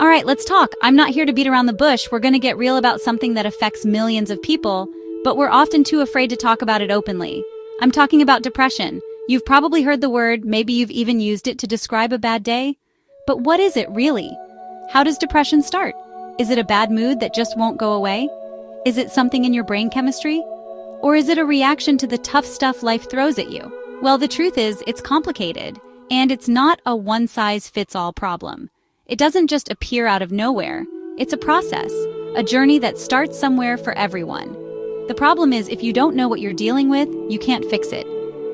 All right, let's talk. I'm not here to beat around the bush. We're going to get real about something that affects millions of people, but we're often too afraid to talk about it openly. I'm talking about depression. You've probably heard the word, maybe you've even used it to describe a bad day. But what is it really? How does depression start? Is it a bad mood that just won't go away? Is it something in your brain chemistry? Or is it a reaction to the tough stuff life throws at you? Well, the truth is, it's complicated, and it's not a one-size-fits-all problem. It doesn't just appear out of nowhere. It's a process, a journey that starts somewhere for everyone. The problem is, if you don't know what you're dealing with, you can't fix it.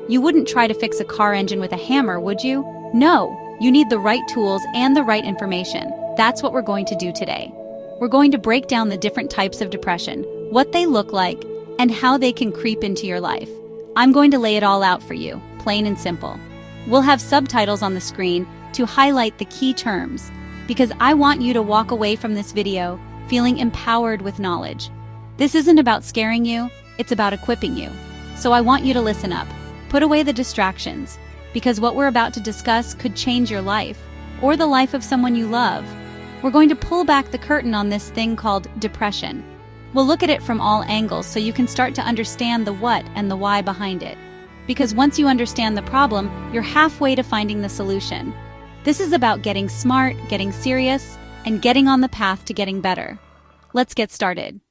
You wouldn't try to fix a car engine with a hammer, would you? No, you need the right tools and the right information. That's what we're going to do today. We're going to break down the different types of depression, what they look like, and how they can creep into your life. I'm going to lay it all out for you, plain and simple. We'll have subtitles on the screen to highlight the key terms, because I want you to walk away from this video feeling empowered with knowledge. This isn't about scaring you, it's about equipping you. So I want you to listen up. Put away the distractions, because what we're about to discuss could change your life, or the life of someone you love. We're going to pull back the curtain on this thing called depression. We'll look at it from all angles so you can start to understand the what and the why behind it. Because once you understand the problem, you're halfway to finding the solution. This is about getting smart, getting serious, and getting on the path to getting better. Let's get started.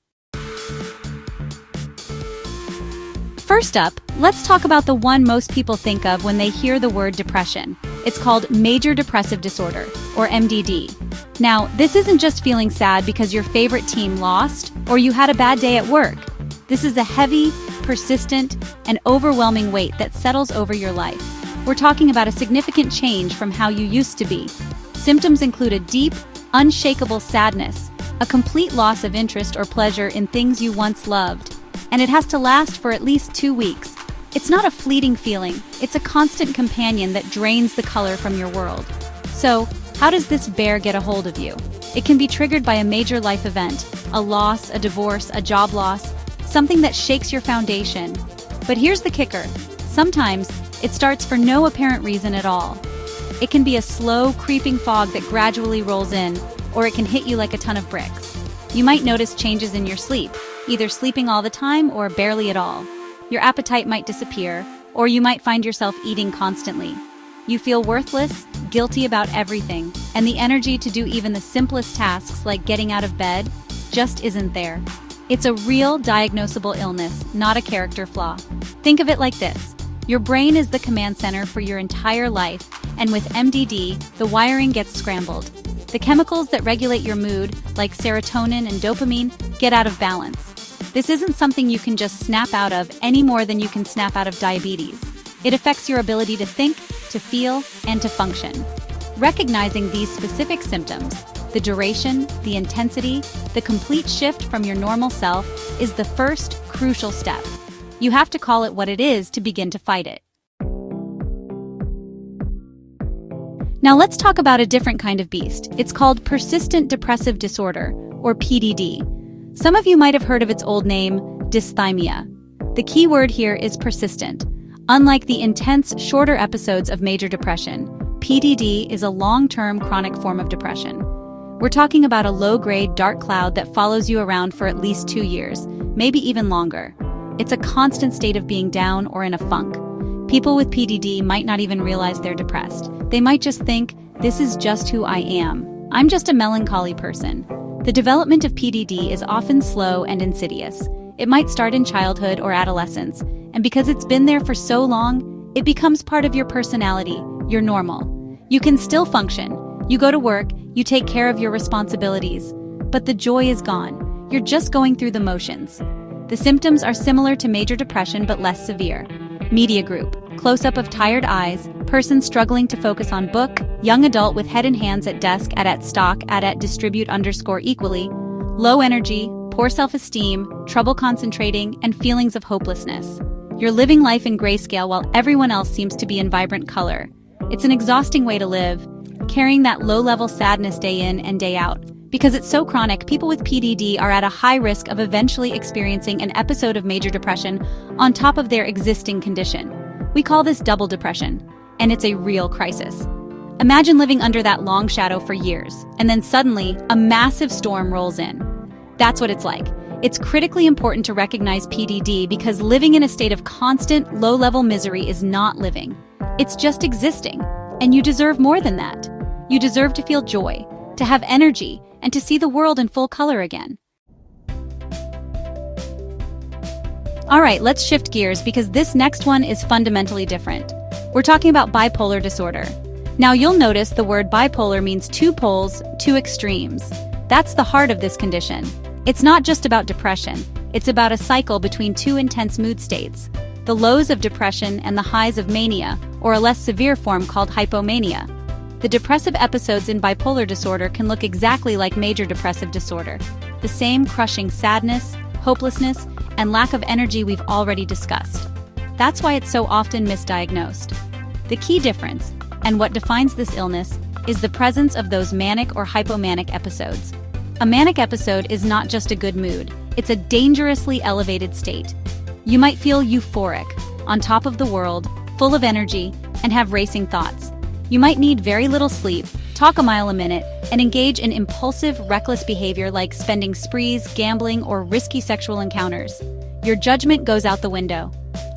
First up, let's talk about the one most people think of when they hear the word depression. It's called major depressive disorder, or MDD. Now, this isn't just feeling sad because your favorite team lost or you had a bad day at work. This is a heavy, persistent, and overwhelming weight that settles over your life. We're talking about a significant change from how you used to be. Symptoms include a deep, unshakable sadness, a complete loss of interest or pleasure in things you once loved, and it has to last for at least 2 weeks. It's not a fleeting feeling, it's a constant companion that drains the color from your world. So, how does this bear get a hold of you? It can be triggered by a major life event, a loss, a divorce, a job loss, something that shakes your foundation. But here's the kicker. Sometimes, it starts for no apparent reason at all. It can be a slow, creeping fog that gradually rolls in, or it can hit you like a ton of bricks. You might notice changes in your sleep, either sleeping all the time or barely at all. Your appetite might disappear, or you might find yourself eating constantly. You feel worthless, guilty about everything, and the energy to do even the simplest tasks like getting out of bed just isn't there. It's a real diagnosable illness, not a character flaw. Think of it like this. Your brain is the command center for your entire life, and with MDD, the wiring gets scrambled. The chemicals that regulate your mood, like serotonin and dopamine, get out of balance. This isn't something you can just snap out of any more than you can snap out of diabetes. It affects your ability to think, to feel, and to function. Recognizing these specific symptoms, the duration, the intensity, the complete shift from your normal self, is the first crucial step. You have to call it what it is to begin to fight it. Now let's talk about a different kind of beast. It's called persistent depressive disorder, or PDD. Some of you might have heard of its old name, dysthymia. The key word here is persistent. Unlike the intense, shorter episodes of major depression, PDD is a long-term chronic form of depression. We're talking about a low-grade dark cloud that follows you around for at least 2 years, maybe even longer. It's a constant state of being down or in a funk. People with PDD might not even realize they're depressed. They might just think, this is just who I am. I'm just a melancholy person. The development of PDD is often slow and insidious. It might start in childhood or adolescence, and because it's been there for so long, it becomes part of your personality, your normal. You can still function. You go to work, you take care of your responsibilities, but the joy is gone. You're just going through the motions. The symptoms are similar to major depression but less severe. Media group, close-up of tired eyes, person struggling to focus on book, young adult with head and hands at desk at stock at distribute _equally, low energy, poor self-esteem, trouble concentrating, and feelings of hopelessness. You're living life in grayscale while everyone else seems to be in vibrant color. It's an exhausting way to live, carrying that low-level sadness day in and day out. Because it's so chronic, people with PDD are at a high risk of eventually experiencing an episode of major depression on top of their existing condition. We call this double depression, and it's a real crisis. Imagine living under that long shadow for years, and then suddenly, a massive storm rolls in. That's what it's like. It's critically important to recognize PDD because living in a state of constant, low-level misery is not living. It's just existing, and you deserve more than that. You deserve to feel joy, to have energy, and to see the world in full color again. All right, let's shift gears because this next one is fundamentally different. We're talking about bipolar disorder. Now you'll notice the word bipolar means two poles, two extremes. That's the heart of this condition. It's not just about depression, it's about a cycle between two intense mood states, the lows of depression and the highs of mania, or a less severe form called hypomania. The depressive episodes in bipolar disorder can look exactly like major depressive disorder. The same crushing sadness, hopelessness, and lack of energy we've already discussed. That's why it's so often misdiagnosed. The key difference, and what defines this illness, is the presence of those manic or hypomanic episodes. A manic episode is not just a good mood, it's a dangerously elevated state. You might feel euphoric, on top of the world, full of energy, and have racing thoughts. You might need very little sleep, talk a mile a minute, and engage in impulsive, reckless behavior like spending sprees, gambling, or risky sexual encounters. Your judgment goes out the window.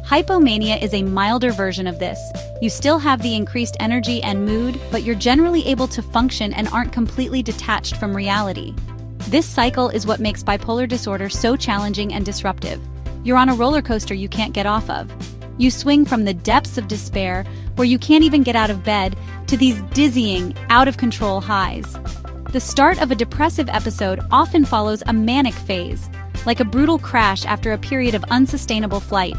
Hypomania is a milder version of this. You still have the increased energy and mood, but you're generally able to function and aren't completely detached from reality. This cycle is what makes bipolar disorder so challenging and disruptive. You're on a roller coaster you can't get off of. You swing from the depths of despair, where you can't even get out of bed, to these dizzying, out-of-control highs. The start of a depressive episode often follows a manic phase, like a brutal crash after a period of unsustainable flight.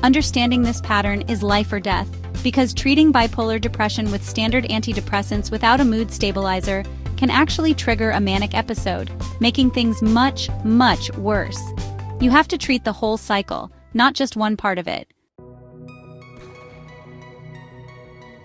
Understanding this pattern is life or death, because treating bipolar depression with standard antidepressants without a mood stabilizer can actually trigger a manic episode, making things much, much worse. You have to treat the whole cycle, not just one part of it.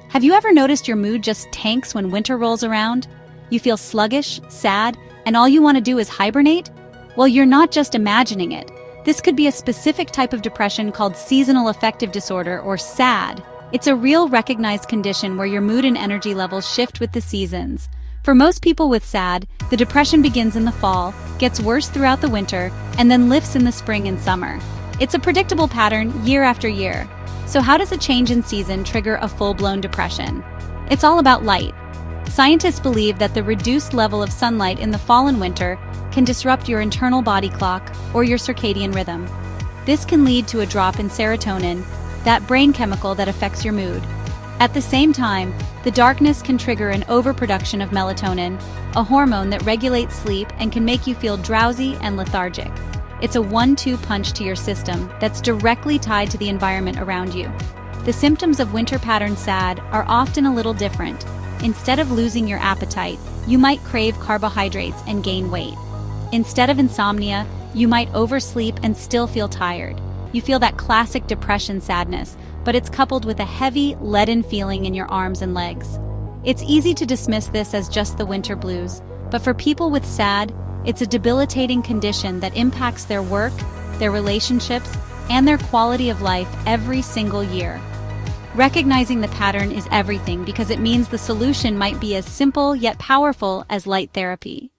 Have you ever noticed your mood just tanks when winter rolls around? You feel sluggish, sad, and all you want to do is hibernate? Well, you're not just imagining it. This could be a specific type of depression called seasonal affective disorder, or SAD. It's a real recognized condition where your mood and energy levels shift with the seasons. For most people with SAD, the depression begins in the fall, gets worse throughout the winter, and then lifts in the spring and summer. It's a predictable pattern year after year. So how does a change in season trigger a full-blown depression? It's all about light. Scientists believe that the reduced level of sunlight in the fall and winter can disrupt your internal body clock or your circadian rhythm. This can lead to a drop in serotonin, that brain chemical that affects your mood. At the same time, the darkness can trigger an overproduction of melatonin, a hormone that regulates sleep and can make you feel drowsy and lethargic. It's a 1-2 punch to your system that's directly tied to the environment around you. The symptoms of winter pattern SAD are often a little different. Instead of losing your appetite, you might crave carbohydrates and gain weight. Instead of insomnia, you might oversleep and still feel tired. You feel that classic depression sadness, but it's coupled with a heavy, leaden feeling in your arms and legs. It's easy to dismiss this as just the winter blues, but for people with SAD, it's a debilitating condition that impacts their work, their relationships, and their quality of life every single year. Recognizing the pattern is everything because it means the solution might be as simple yet powerful as light therapy.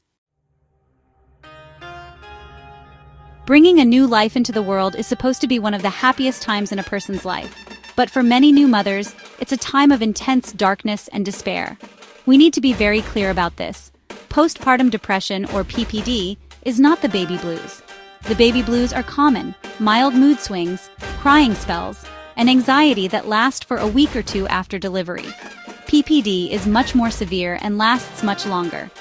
Bringing a new life into the world is supposed to be one of the happiest times in a person's life. But for many new mothers, it's a time of intense darkness and despair. We need to be very clear about this. Postpartum depression, or PPD, is not the baby blues. The baby blues are common, mild mood swings, crying spells, and anxiety that last for a week or two after delivery. PPD is much more severe and lasts much longer.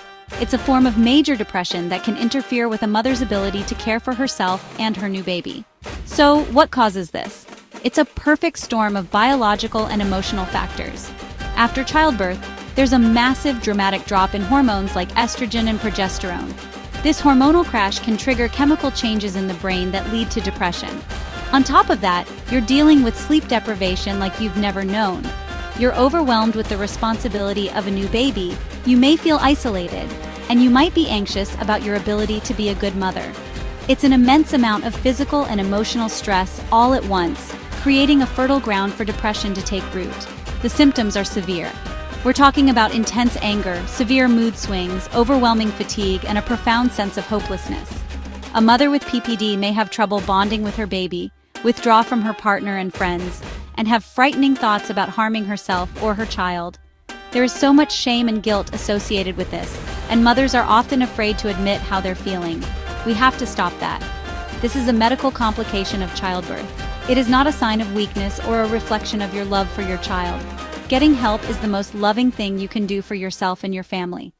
It's a form of major depression that can interfere with a mother's ability to care for herself and her new baby. So, what causes this? It's a perfect storm of biological and emotional factors. After childbirth, there's a massive dramatic drop in hormones like estrogen and progesterone. This hormonal crash can trigger chemical changes in the brain that lead to depression. On top of that, you're dealing with sleep deprivation like you've never known. You're overwhelmed with the responsibility of a new baby, you may feel isolated, and you might be anxious about your ability to be a good mother. It's an immense amount of physical and emotional stress all at once, creating a fertile ground for depression to take root. The symptoms are severe. We're talking about intense anger, severe mood swings, overwhelming fatigue, and a profound sense of hopelessness. A mother with PPD may have trouble bonding with her baby, withdraw from her partner and friends, and have frightening thoughts about harming herself or her child. There is so much shame and guilt associated with this, and mothers are often afraid to admit how they're feeling. We have to stop that. This is a medical complication of childbirth. It is not a sign of weakness or a reflection of your love for your child. Getting help is the most loving thing you can do for yourself and your family.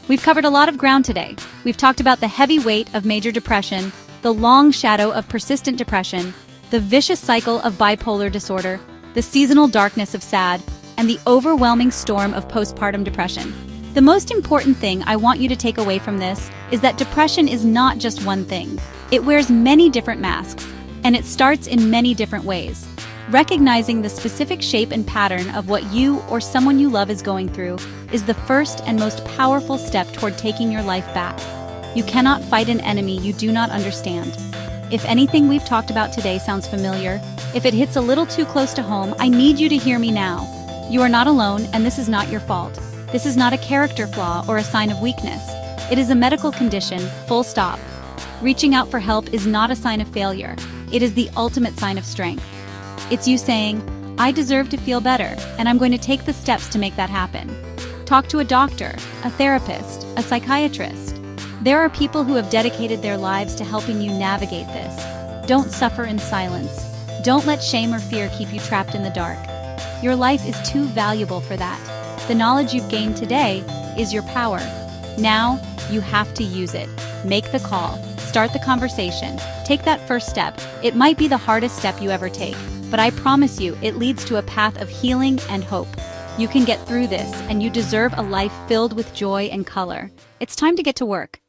We've covered a lot of ground today. We've talked about the heavy weight of major depression, the long shadow of persistent depression, the vicious cycle of bipolar disorder, the seasonal darkness of SAD, and the overwhelming storm of postpartum depression. The most important thing I want you to take away from this is that depression is not just one thing. It wears many different masks, and it starts in many different ways. Recognizing the specific shape and pattern of what you or someone you love is going through is the first and most powerful step toward taking your life back. You cannot fight an enemy you do not understand. If anything we've talked about today sounds familiar, if it hits a little too close to home, I need you to hear me now. You are not alone, and this is not your fault. This is not a character flaw or a sign of weakness. It is a medical condition, full stop. Reaching out for help is not a sign of failure. It is the ultimate sign of strength. It's you saying, I deserve to feel better, and I'm going to take the steps to make that happen. Talk to a doctor, a therapist, a psychiatrist. There are people who have dedicated their lives to helping you navigate this. Don't suffer in silence. Don't let shame or fear keep you trapped in the dark. Your life is too valuable for that. The knowledge you've gained today is your power. Now, you have to use it. Make the call. Start the conversation. Take that first step. It might be the hardest step you ever take, but I promise you, it leads to a path of healing and hope. You can get through this, and you deserve a life filled with joy and color. It's time to get to work.